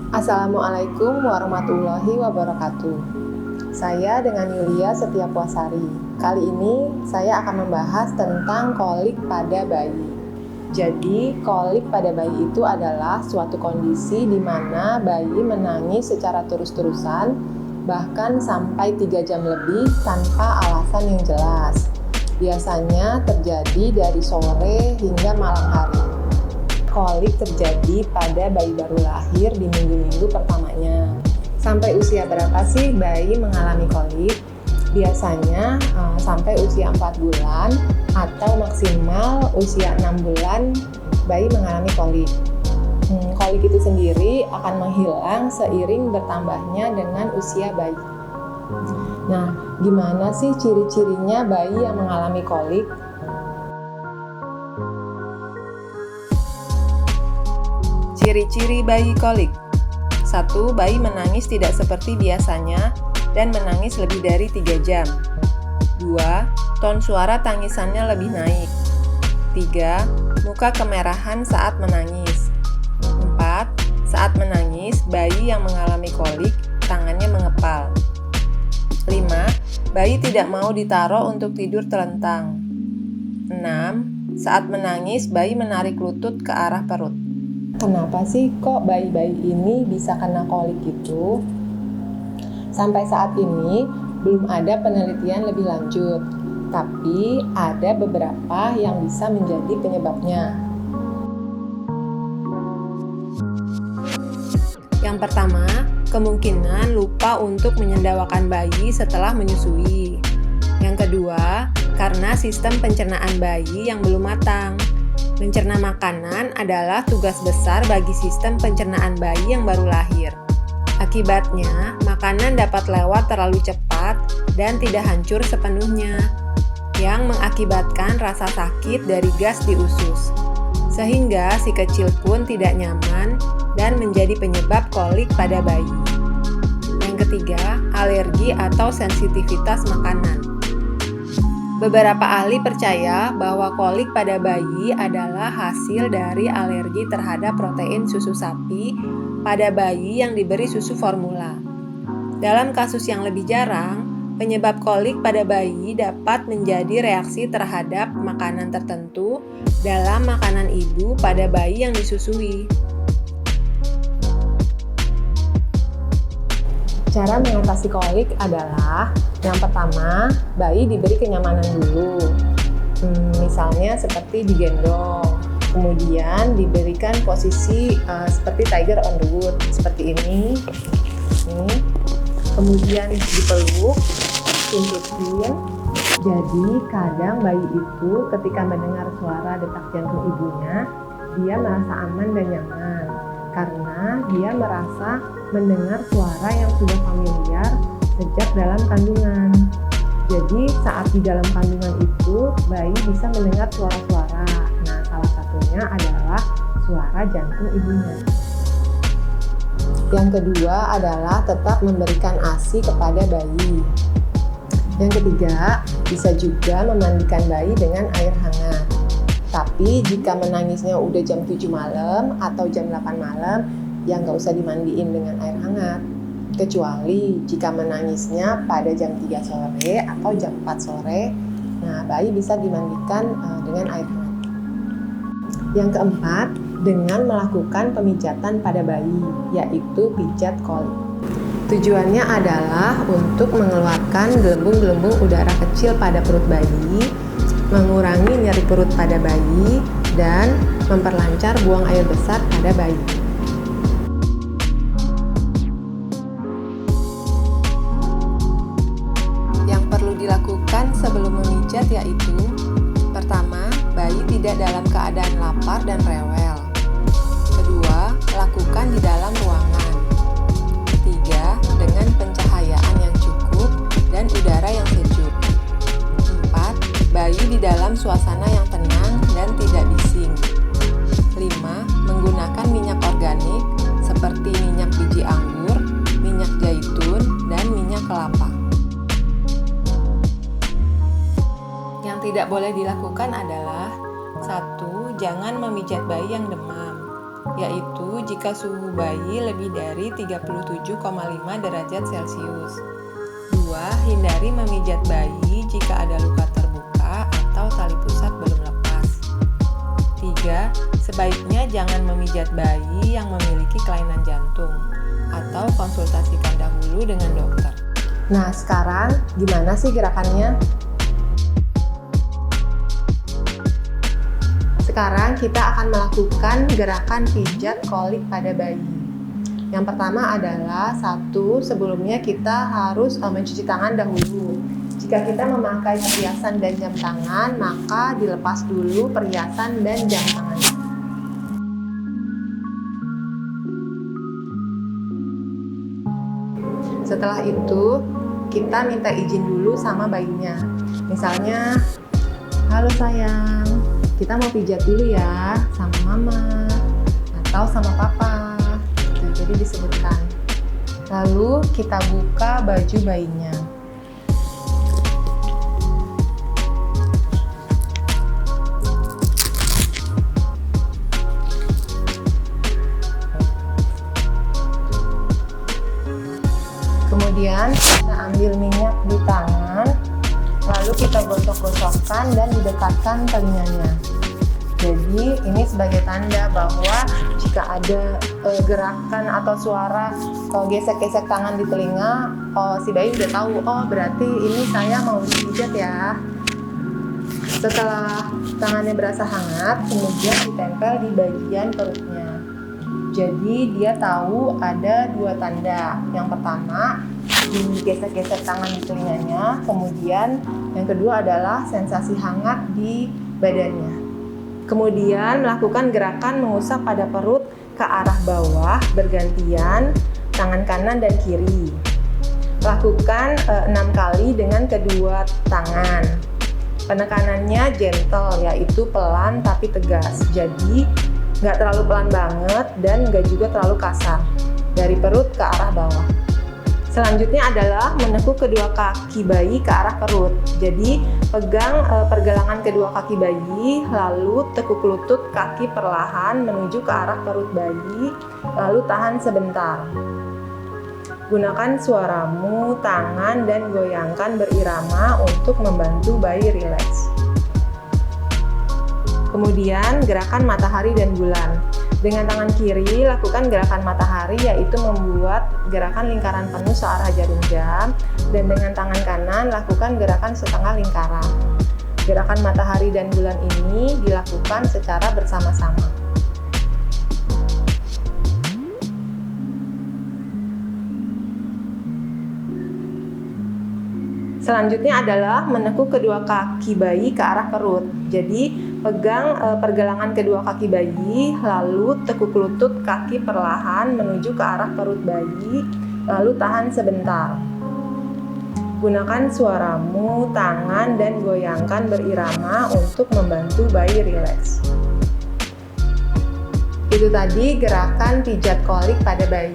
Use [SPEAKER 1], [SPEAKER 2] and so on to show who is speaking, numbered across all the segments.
[SPEAKER 1] Assalamualaikum warahmatullahi wabarakatuh. Saya dengan Yulia Setiapuasari. Kali ini saya akan membahas tentang kolik pada bayi. Jadi, kolik pada bayi itu adalah suatu kondisi di mana bayi menangis secara terus-terusan, bahkan sampai 3 jam lebih tanpa alasan yang jelas. Biasanya terjadi dari sore hingga malam hari. Kolik terjadi pada bayi baru lahir di minggu-minggu pertamanya. Sampai usia berapa sih bayi mengalami kolik? Biasanya sampai usia 4 bulan atau maksimal usia 6 bulan bayi mengalami kolik. Kolik itu sendiri akan menghilang seiring bertambahnya dengan usia bayi. Nah, gimana sih ciri-cirinya bayi yang mengalami kolik?
[SPEAKER 2] Ciri-ciri bayi kolik. 1. Bayi menangis tidak seperti biasanya dan menangis lebih dari 3 jam. 2. Ton suara tangisannya lebih naik. 3. Muka kemerahan saat menangis. 4. Saat menangis, bayi yang mengalami kolik, tangannya mengepal. 5. Bayi tidak mau ditaruh untuk tidur telentang. 6. Saat menangis, bayi menarik lutut ke arah perut.
[SPEAKER 1] Kenapa sih kok bayi-bayi ini bisa kena kolik gitu? Sampai saat ini belum ada penelitian lebih lanjut, tapi ada beberapa yang bisa menjadi penyebabnya.
[SPEAKER 2] Yang pertama, kemungkinan lupa untuk menyendawakan bayi setelah menyusui. Yang kedua, karena sistem pencernaan bayi yang belum matang. Mencerna makanan adalah tugas besar bagi sistem pencernaan bayi yang baru lahir. Akibatnya, makanan dapat lewat terlalu cepat dan tidak hancur sepenuhnya, yang mengakibatkan rasa sakit dari gas di usus. Sehingga si kecil pun tidak nyaman dan menjadi penyebab kolik pada bayi. Yang ketiga, alergi atau sensitivitas makanan. Beberapa ahli percaya bahwa kolik pada bayi adalah hasil dari alergi terhadap protein susu sapi pada bayi yang diberi susu formula. Dalam kasus yang lebih jarang, penyebab kolik pada bayi dapat menjadi reaksi terhadap makanan tertentu dalam makanan ibu pada bayi yang disusui.
[SPEAKER 1] Cara mengatasi kolik adalah yang pertama, bayi diberi kenyamanan dulu. Misalnya seperti digendong, kemudian diberikan posisi seperti tiger on the wood, seperti ini. Kemudian dipeluk, tuntutin. Jadi kadang bayi itu ketika mendengar suara detak jantung ibunya, dia merasa aman dan nyaman karena dia merasa mendengar suara yang sudah familiar sejak dalam kandungan. Jadi saat di dalam kandungan itu bayi bisa mendengar suara-suara. Nah, salah satunya adalah suara jantung ibunya. Yang kedua adalah tetap memberikan ASI kepada bayi. Yang ketiga, bisa juga memandikan bayi dengan air hangat. Tapi jika menangisnya udah jam 7 malam atau jam 8 malam, ya nggak usah dimandiin dengan air hangat. Kecuali jika menangisnya pada jam 3 sore atau jam 4 sore, nah bayi bisa dimandikan dengan air hangat. Yang keempat, dengan melakukan pemijatan pada bayi, yaitu pijat kolik. Tujuannya adalah untuk mengeluarkan gelembung-gelembung udara kecil pada perut bayi, mengurangi nyeri perut pada bayi, dan memperlancar buang air besar pada bayi. Yang perlu dilakukan sebelum memijat yaitu: pertama, bayi tidak dalam keadaan lapar dan rewel. Kedua, lakukan di dalam ruangan. Ketiga, dengan pencahayaan yang cukup dan udara yang sejuk. 4. Bayi di dalam suasana yang tenang dan tidak bising. 5. Menggunakan minyak organik seperti minyak biji anggur, minyak zaitun, dan minyak kelapa. Yang tidak boleh dilakukan adalah 1. Jangan memijat bayi yang demam.
[SPEAKER 2] yaitu jika suhu bayi lebih dari 37,5 derajat Celcius. 2. Hindari memijat bayi jika ada luka terbuka atau tali pusat belum lepas. 3. Sebaiknya jangan memijat bayi yang memiliki kelainan jantung, atau konsultasikan dahulu dengan dokter.
[SPEAKER 1] Nah, sekarang gimana sih gerakannya? Sekarang kita akan melakukan gerakan pijat kolik pada bayi. Yang pertama adalah sebelumnya kita harus mencuci tangan dahulu. Jika kita memakai perhiasan dan jam tangan, maka dilepas dulu perhiasan dan jam tangan. Setelah itu, kita minta izin dulu sama bayinya. Misalnya, halo sayang, kita mau pijat dulu ya sama mama atau sama papa. Jadi disebutkan. Lalu kita buka baju bayinya. Kemudian kita ambil minyak di tangan, lalu kita gosok-gosokkan dan didekatkan telinganya. Jadi ini sebagai tanda bahwa jika ada gerakan atau suara gesek-gesek tangan di telinga, si bayi udah tahu, oh berarti ini saya mau dipijat ya. Setelah tangannya berasa hangat, kemudian ditempel di bagian perutnya. Jadi dia tahu ada dua tanda. Yang pertama, digesek-gesek tangan di telinganya, kemudian yang kedua adalah sensasi hangat di badannya. Kemudian melakukan gerakan mengusap pada perut ke arah bawah bergantian tangan kanan dan kiri. Lakukan 6 kali dengan kedua tangan. Penekanannya gentle, yaitu pelan tapi tegas. Jadi nggak terlalu pelan banget dan nggak juga terlalu kasar. Dari perut ke arah bawah. Selanjutnya adalah menekuk kedua kaki bayi ke arah perut. Jadi pegang pergelangan kedua kaki bayi, lalu tekuk lutut kaki perlahan menuju ke arah perut bayi, lalu tahan sebentar. Gunakan suaramu, tangan, dan goyangkan berirama untuk membantu bayi rileks. Kemudian gerakan matahari dan bulan. Dengan tangan kiri, lakukan gerakan matahari, yaitu membuat gerakan lingkaran penuh searah jarum jam, dan dengan tangan kanan, lakukan gerakan setengah lingkaran. Gerakan matahari dan bulan ini dilakukan secara bersama-sama. Selanjutnya adalah menekuk kedua kaki bayi ke arah perut. Jadi, pegang pergelangan kedua kaki bayi, lalu tekuk lutut kaki perlahan menuju ke arah perut bayi, lalu tahan sebentar. Gunakan suaramu, tangan, dan goyangkan berirama untuk membantu bayi rileks. Itu tadi gerakan pijat kolik pada bayi.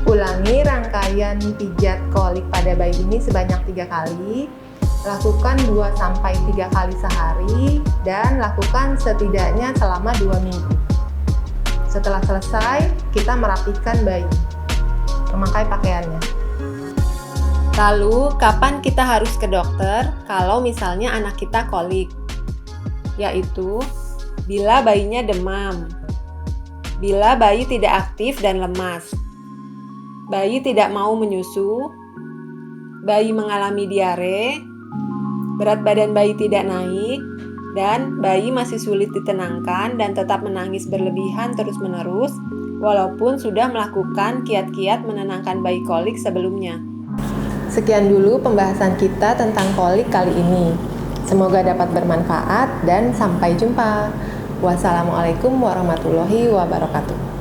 [SPEAKER 1] Ulangi rangkaian pijat kolik pada bayi ini sebanyak 3 kali. Lakukan 2-3 kali sehari dan lakukan setidaknya selama 2 minggu. Setelah selesai, kita merapikan bayi, memakai pakaiannya.
[SPEAKER 2] Lalu, kapan kita harus ke dokter kalau misalnya anak kita kolik? Yaitu, bila bayinya demam, bila bayi tidak aktif dan lemas, bayi tidak mau menyusu, bayi mengalami diare, berat badan bayi tidak naik, dan bayi masih sulit ditenangkan dan tetap menangis berlebihan terus-menerus, walaupun sudah melakukan kiat-kiat menenangkan bayi kolik sebelumnya.
[SPEAKER 1] Sekian dulu pembahasan kita tentang kolik kali ini. Semoga dapat bermanfaat dan sampai jumpa. Wassalamualaikum warahmatullahi wabarakatuh.